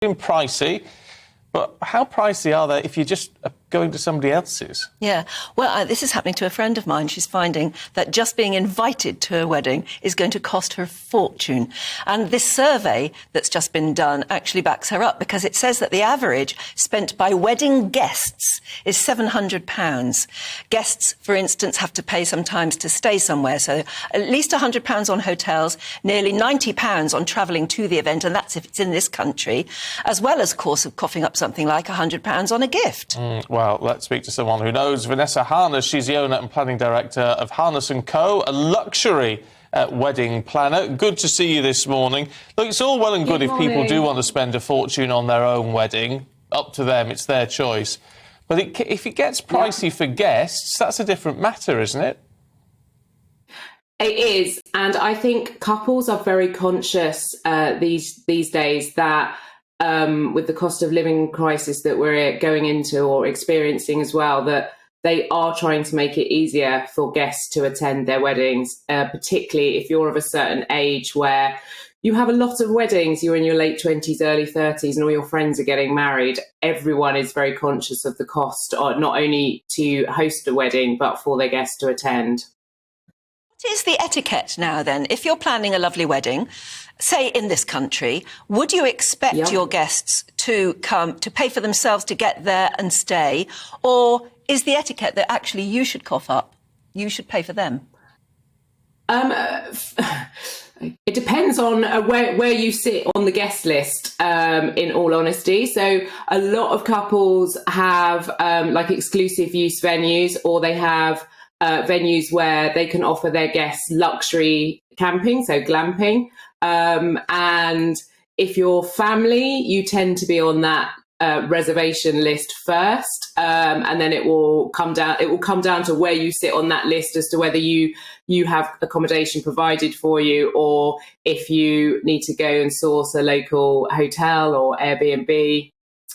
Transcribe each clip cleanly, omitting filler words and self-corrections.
pricey, but how pricey are they if you're just going to somebody else's? Yeah, well, this is happening to a friend of mine. She's finding that just being invited to a wedding is going to cost her a fortune. And this survey that's just been done actually backs her up, because it says that the average spent by wedding guests is £700. Guests, for instance, have to pay sometimes to stay somewhere, so at least £100 on hotels, nearly £90 on travelling to the event, and that's if it's in this country, as well as, of course, of coughing up something like £100 on a gift. Well, let's speak to someone who knows. Vanessa Harness, she's the owner and planning director of Harness & Co, a luxury wedding planner. Good to see you this morning. Look, it's all well and good if people do want to spend a fortune on their own wedding. Up to them, it's their choice. But if it gets pricey for guests, that's a different matter, isn't it? It is, and I think couples are very conscious these days that with the cost of living crisis that we're going into or experiencing as well, that they are trying to make it easier for guests to attend their weddings, particularly if you're of a certain age where you have a lot of weddings, you're in your late 20s, early 30s, and all your friends are getting married. Everyone is very conscious of the cost, not only to host a wedding, but for their guests to attend. What is the etiquette now, then? If you're planning a lovely wedding, say in this country, would you expect your guests to come to pay for themselves to get there and stay? Or is the etiquette that actually you should cough up, you should pay for them? It depends on where you sit on the guest list, in all honesty. So a lot of couples have like exclusive use venues, or they have venues where they can offer their guests luxury camping, so glamping. And if you're family, you tend to be on that reservation list first, and then it will come down. It will come down to where you sit on that list as to whether you have accommodation provided for you, or if you need to go and source a local hotel or Airbnb.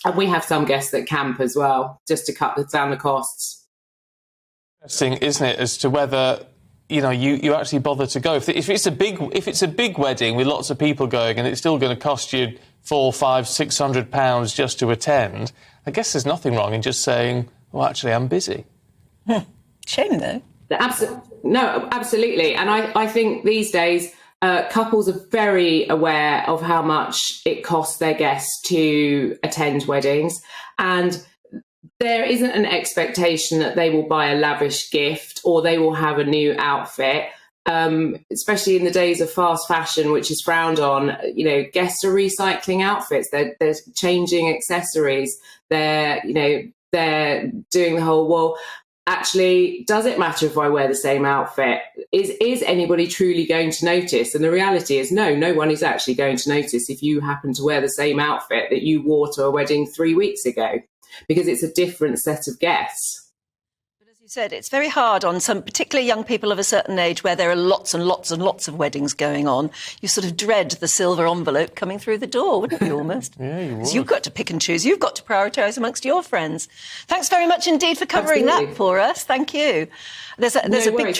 And we have some guests that camp as well, just to cut down the costs. Interesting, isn't it, as to whether you actually bother to go. If it's a big wedding with lots of people going, and it's still going to cost you £400, £500, £600 just to attend, I guess there's nothing wrong in just saying, well, actually, I'm busy. Shame, though. No, absolutely. And I think these days couples are very aware of how much it costs their guests to attend weddings, and there isn't an expectation that they will buy a lavish gift or they will have a new outfit, especially in the days of fast fashion, which is frowned on. Guests are recycling outfits, they're changing accessories, they're doing the whole, well, actually, does it matter if I wear the same outfit? Is anybody truly going to notice? And the reality is, no one is actually going to notice if you happen to wear the same outfit that you wore to a wedding 3 weeks ago, because it's a different set of guests. But as you said, it's very hard on some particularly young people of a certain age where there are lots and lots and lots of weddings going on. You sort of dread the silver envelope coming through the door, wouldn't you, almost? Yeah, you would. 'Cause you've got to pick and choose. You've got to prioritise amongst your friends. Thanks very much indeed for covering that for us. Thank you. There's a big